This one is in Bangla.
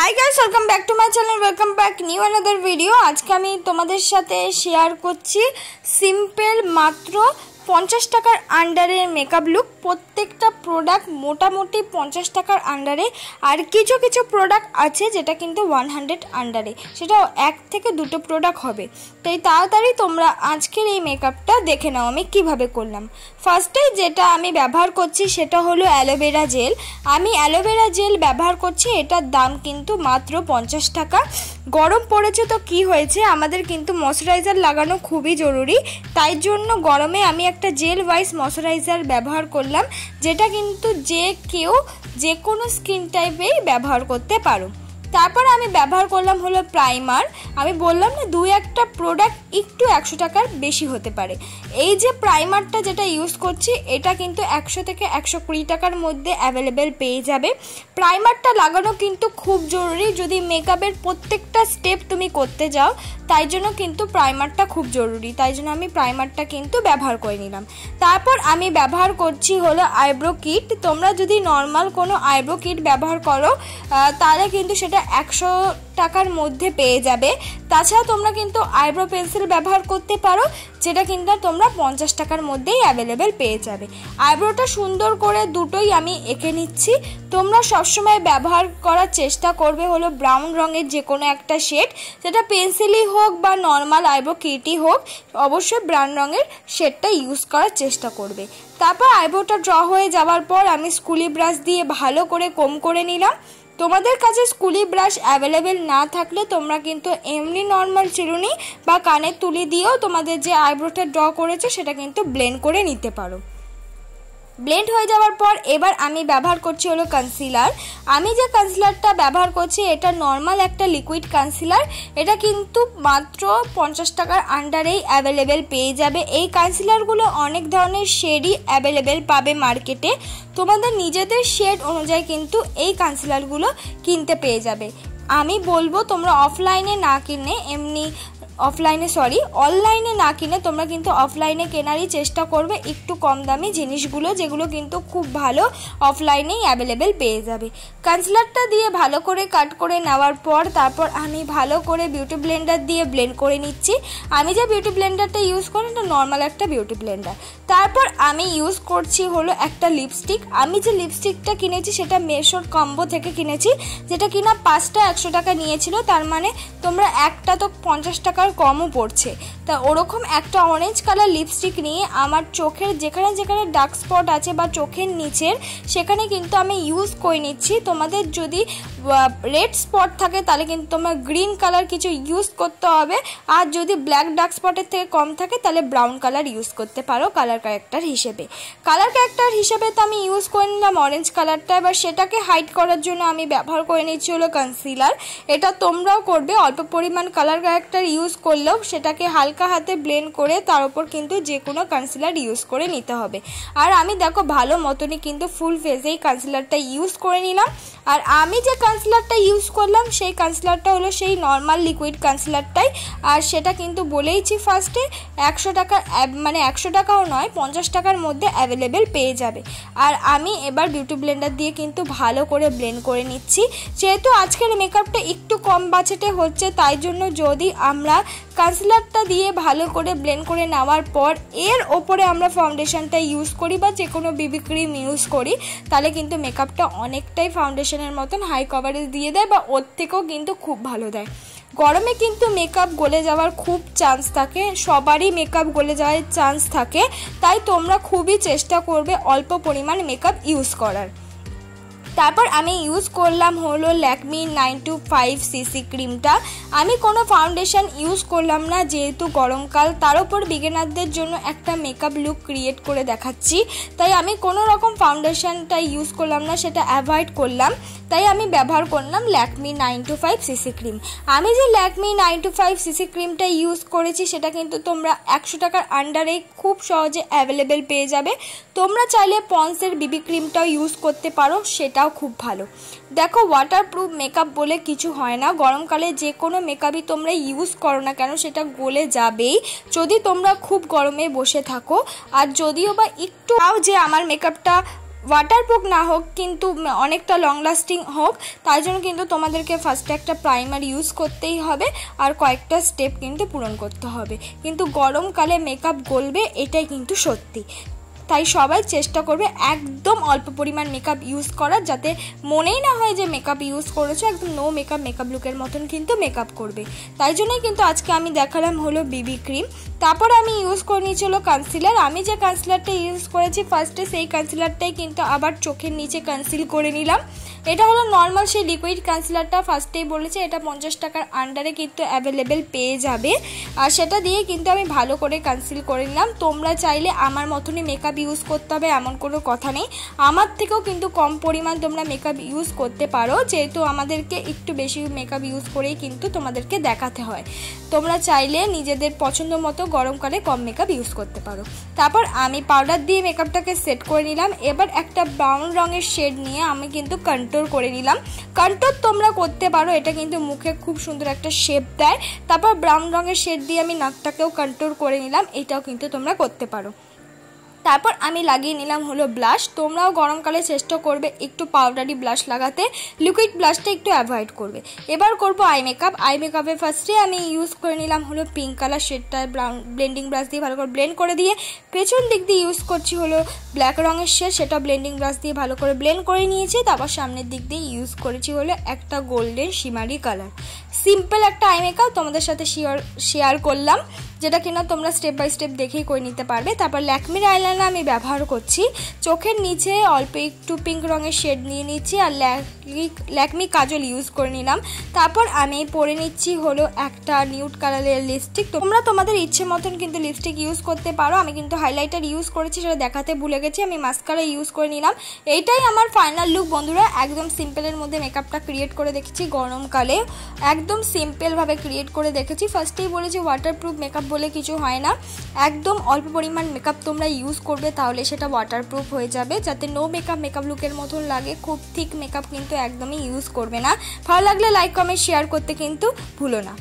High guys welcome back to my channel welcome back new another video. आज के आमी तोमादेर साथे शेयर करछि सिम्पल मात्र 50 टाकार आंडारे मेकअप लुक। प्रत्येकटा प्रोडक्ट मोटामुटी 50 टाकार आंडारे और किछु किछु प्रोडक्ट आछे जेटा किन्तु 100 आंडारे, सेटा एक थेके दुटो प्रोडक्ट होबे। ताई ताड़ाताड़ी तोमरा आजकेर এই मेकअपটা देखे नाओ आमी किभाबे करलाम। फार्स्टे जेटा आमी व्यवहार करछि सेटा हलो অ্যালোভেরা জেল। आमी অ্যালোভেরা জেल व्यवहार करछि, एटार दाम किन्तु मात्र 50 टाका। गरम पड़ेছে तो कि হয়েছে, আমাদের কিন্তু ময়শ্চারাইজার লাগানো খুবই জরুরি। তাই জন্য গরমে আমি একটা জেল ওয়াইজ ময়শ্চারাইজার ব্যবহার করলাম, যেটা কিন্তু যে কেউ যে কোনো স্কিন টাইপেই ব্যবহার করতে পারো। তারপর আমি ব্যবহার করলাম হলো প্রাইমার। আমি বললাম না দুই একটা প্রোডাক্ট একটু 100 টাকার বেশি হতে পারে। এই যে প্রাইমারটা যেটা ইউজ করছি এটা কিন্তু 100 থেকে 120 টাকার মধ্যে অ্যাভেলেবেল পেয়ে যাবে। প্রাইমারটা লাগানো কিন্তু খুব জরুরি, যদি মেকআপের প্রত্যেকটা স্টেপ তুমি করতে যাও, তাই জন্য কিন্তু প্রাইমারটা খুব জরুরি। তাই জন্য আমি প্রাইমারটা কিন্তু ব্যবহার করে নিলাম। তারপর আমি ব্যবহার করছি হলো আইব্রো কিট। তোমরা যদি নর্মাল কোনো আইব্রো কিট ব্যবহার করো তাহলে কিন্তু সেটা 100 টাকার মধ্যে পেয়ে যাবে। তাছাড়া তোমরা কিন্তু আইব্রো পেন্সিল ব্যবহার করতে পারো, যেটা কিন্তু তোমরা 50 টাকার মধ্যেই অ্যাভেলেবেল পেয়ে যাবে। আইব্রোটা সুন্দর করে দুটোই আমি এঁকে নিচ্ছি। তোমরা সবসময় ব্যবহার করার চেষ্টা করবে হলো ব্রাউন রঙের যে কোনো একটা শেড, সেটা পেন্সিলই হোক বা নর্মাল আইব্রো কিটই হোক, অবশ্যই ব্রাউন রঙের শেডটা ইউজ করার চেষ্টা করবে। তারপর আইব্রোটা ড্র হয়ে যাওয়ার পর আমি স্কুলি ব্রাশ দিয়ে ভালো করে কম করে নিলাম। তোমাদের কাছে স্কুলি ব্রাশ অ্যাভেলেবেল না থাকলে তোমরা কিন্তু এমনি নর্মাল চিরুনি বা কানের তুলি দিয়েও তোমাদের যে আইব্রোটা ড্র করেছো সেটা কিন্তু ব্লেন্ড করে নিতে পারো। ব্লেন্ড হয়ে যাওয়ার পর এবার আমি ব্যবহার করছি হলো কনসিলার। আমি যে কনসিলারটা ব্যবহার করছি এটা নর্মাল একটা লিকুইড কনসিলার। এটা কিন্তু মাত্র 50 টাকার আন্ডারেই অ্যাভেলেবেল পেয়ে যাবে। এই কনসিলারগুলো অনেক ধরনের শেডই অ্যাভেলেবেল পাবে মার্কেটে। তোমাদের নিজেদের শেড অনুযায়ী কিন্তু এই কনসিলারগুলো কিনতে পেয়ে যাবে। আমি বলবো তোমরা অফলাইনে না কিনে অনলাইনে না কিনে তোমরা কিন্তু অফলাইনে কেনারই চেষ্টা করবে, একটু কম দামি জিনিসগুলো, যেগুলো কিন্তু খুব ভালো অফলাইনেই অ্যাভেলেবেল পেয়ে যাবে। কনসিলারটা দিয়ে ভালো করে কাট করে নেওয়ার পর তারপর আমি ভালো করে বিউটি ব্লেন্ডার দিয়ে ব্লেন্ড করে নিচ্ছি। আমি যে বিউটি ব্লেন্ডারটা ইউজ করি এটা নর্মাল একটা বিউটি ব্লেন্ডার। তারপর আমি ইউজ করছি হলো একটা লিপস্টিক। আমি যে লিপস্টিকটা কিনেছি সেটা মেশোর কম্বো থেকে কিনেছি, যেটা কিনা 5টা 100 টাকা নিয়েছিল। তার মানে তোমরা একটা তো 50 টাকার কমও পড়ছে। তা ওরকম একটা অরেঞ্জ কালার লিপস্টিক নিয়ে আমার চোখের যেখানে যেখানে ডার্ক স্পট আছে বা চোখের নিচের সেখানে কিন্তু আমি ইউজ করে নিচ্ছি। তোমাদের যদি রেড স্পট থাকে তাহলে কিন্তু তোমার গ্রিন কালার কিছু ইউজ করতে হবে, আর যদি ব্ল্যাক ডার্ক স্পটের থেকে কম থাকে তাহলে ব্রাউন কালার ইউজ করতে পারো কালার ক্যারেক্টার হিসেবে। কালার ক্যারেক্টার হিসেবে তো আমি ইউজ করে নিলাম অরেঞ্জ কালারটা। এবার সেটাকে হাইড করার জন্য আমি ব্যবহার করে নিচ্ছি হলো কনসিলার। এটা তোমরাও করবে, অল্প পরিমাণ কালার ক্যারেক্টার ইউজ করলেও সেটাকে হালকা হাতে ব্লেন্ড করে তার উপর কিন্তু যে কোনো কনসিলার ইউজ করে নিতে হবে। আর আমি দেখো ভালো মতনই কিন্তু ফুল ফেসেই কনসিলারটা ইউজ করে নিলাম। আর আমি যে কনসিলারটা ইউজ করলাম সেই কনসিলারটা হলো সেই নর্মাল লিকুইড কনসিলারটাই। আর সেটা কিন্তু বলেইছি ফার্স্টে 100 টাকা, মানে 100 টাকাও নয় 50 টাকার মধ্যে অ্যাভেলেবেল পেয়ে যাবে। আর আমি এবার বিউটি ব্লেন্ডার দিয়ে কিন্তু ভালো করে ব্লেন্ড করে নিচ্ছি। যেহেতু আজকের মেকআপটা একটু কম বাজেটে হচ্ছে, তাই জন্য যদি আমরা কনসিলারটা দিয়ে ভালো করে ব্লেন্ড করে নেওয়ার পর এর ওপরে আমরা ফাউন্ডেশনটা ইউজ করি বা যে কোনো বিবি ক্রিম ইউজ করি, তাহলে কিন্তু মেকআপটা অনেকটাই ফাউন্ডেশনের মতন হাই কভারেজ দিয়ে দেয় বা ওর থেকেও কিন্তু খুব ভালো দেয়। গরমে কিন্তু মেকআপ গলে যাওয়ার খুব চান্স থাকে, সবারই মেকআপ গলে যাওয়ার চান্স থাকে। তাই তোমরা খুবই চেষ্টা করবে অল্প পরিমাণ মেকআপ ইউজ করার। তারপর আমি ইউজ করলাম হলো ল্যাকমি 925 সিসি ক্রিমটা। আমি কোনো ফাউন্ডেশন ইউজ করলাম না, যেহেতু গরমকাল, তার উপর বিগিনারদের জন্য একটা মেকআপ লুক ক্রিয়েট করে দেখাচ্ছি। তাই আমি কোনো রকম ফাউন্ডেশনটা ইউজ করলাম না, সেটা অ্যাভয়েড করলাম। তাই আমি ব্যবহার করলাম ল্যাকমি 925 সিসি ক্রিম। আমি যে ল্যাকমি 925 সিসি ক্রিমটা ইউজ করেছি সেটা কিন্তু তোমরা 100 টাকার আন্ডারে খুব সহজে অ্যাভেলেবেল পেয়ে যাবে। তোমরা চাইলে পন্সের বিবি ক্রিমটাও ইউজ করতে পারো, সেটাও খুব ভালো। দেখো ওয়াটারপ্রুফ মেকআপ বলে কিছু হয় না। গরমকালে যে কোনো মেকআপই তোমরা ইউজ করো না কেন সেটা গলে যাবেই, যদি তোমরা খুব গরমে বসে থাকো। আর যদিও বা একটু যে আমার মেকআপটা ওয়াটারপ্রুফ না হোক কিন্তু অনেকটা লং লাস্টিং হোক, তাই জন্য কিন্তু তোমাদেরকে ফার্স্টে একটা প্রাইমার ইউজ করতেই হবে আর কয়েকটা স্টেপ কিন্তু পূরণ করতে হবে। কিন্তু গরমকালে মেকআপ গলবে, এটাই কিন্তু সত্যি। তাই সবাই চেষ্টা করবে একদম অল্প পরিমাণ মেকআপ ইউজ করার, যাতে মনেই না হয় যে মেকআপ ইউজ করেছো, একদম নো মেকআপ লুকের মতন কিন্তু মেকআপ করবে। তাই জন্যই কিন্তু আজকে আমি দেখালাম হলো বিবি ক্রিম। তারপর আমি ইউজ করে নিয়েছি হলো কনসিলার। আমি যে কনসিলারটা ইউজ করেছি ফার্স্টে, সেই কনসিলারটাই কিন্তু আবার চোখের নিচে কনসিল করে নিলাম। এটা হলো নর্মাল সেই লিকুইড কনসিলারটা, ফার্স্টেই বলেছি এটা 50 টাকার আন্ডারে কিন্তু অ্যাভেলেবেল পেয়ে যাবে। আর সেটা দিয়ে কিন্তু আমি ভালো করে কনসিল করে নিলাম। তোমরা চাইলে আমার মতনই মেকআপ ইউজ করতে হবে এমন কোনো কথা নেই, আমার থেকেও কিন্তু কম পরিমাণ তোমরা মেকআপ ইউজ করতে পারো, যেহেতু আমাদেরকে একটু বেশি মেকআপ ইউজ করেই কিন্তু তোমাদেরকে দেখাতে হয়। তোমরা চাইলে নিজেদের পছন্দ মতো গরমকালে কম মেকআপ ইউজ করতে পারো। তারপর আমি পাউডার দিয়ে মেকআপটাকে সেট করে নিলাম। এবার একটা ব্রাউন রঙের শেড নিয়ে আমি কিন্তু কন্ট্রোল করে নিলাম। কন্ট্রোল তোমরা করতে পারো, এটা কিন্তু মুখে খুব সুন্দর একটা শেপ দেয়। তারপর ব্রাউন রঙের শেড দিয়ে আমি নাকটাকেও কন্ট্রোল করে নিলাম, এটাও কিন্তু তোমরা করতে পারো। তারপর আমি লাগিয়ে নিলাম হলো ব্লাশ। তোমরাও গরমকালে চেষ্টা করবে একটু পাউডারি ব্লাশ লাগাতে, লিকুইড ব্লাশটা একটু অ্যাভয়েড করবে। এবার করব আই মেকআপ। আই মেকআপে ফার্স্টে আমি ইউজ করে নিলাম হলো পিঙ্ক কালার শেডটা, ব্লেন্ডিং ব্রাশ দিয়ে ভালো করে ব্লেন্ড করে দিয়ে, পেছন দিক দিয়ে ইউজ করছি হলো ব্ল্যাক রঙের শেড, সেটা ব্লেন্ডিং ব্রাশ দিয়ে ভালো করে ব্লেন্ড করে নিয়েছি। তারপর সামনের দিক দিয়ে ইউজ করেছি হলো একটা গোল্ডেন শিমারি কালার। সিম্পল একটা আই মেকআপ তোমাদের সাথে শেয়ার করলাম, যেটা কিনা তোমরা স্টেপ বাই স্টেপ দেখেই করে নিতে পারবে। তারপর ল্যাকমির আইলাইনার আমি ব্যবহার করছি। চোখের নিচে অল্প একটু পিঙ্ক রঙের শেড নিয়ে নিচ্ছি আর ল্যাকমি কাজল ইউজ করে নিলাম। তারপর আমি পরে নিচ্ছি হলো একটা নিউড কালারের লিপস্টিক। তোমরা তোমাদের ইচ্ছে মতন কিন্তু লিপস্টিক ইউজ করতে পারো। আমি কিন্তু হাইলাইটার ইউজ করেছি, সেটা দেখাতে ভুলে গেছি। আমি মাস্কারা ইউজ করে নিলাম। এইটাই আমার ফাইনাল লুক বন্ধুরা। একদম সিম্পলের মধ্যে মেকআপটা ক্রিয়েট করে দেখেছি গরমকালে, একদম সিম্পলভাবে ক্রিয়েট করে দেখেছি। ফার্স্টেই বলেছি ওয়াটারপ্রুফ মেকআপ বলে কিছু হয় না, একদম অল্প পরিমাণ মেকআপ তোমরা ইউজ করবে, তাহলে সেটা ওয়াটারপ্রুফ হয়ে যাবে, যাতে নো মেকআপ লুকের মতন লাগে। খুব থিক মেকআপ কিন্তু একদমই ইউজ করবে না। ভালো লাগলে লাইক কমেন্ট শেয়ার করতে কিন্তু ভুলো না।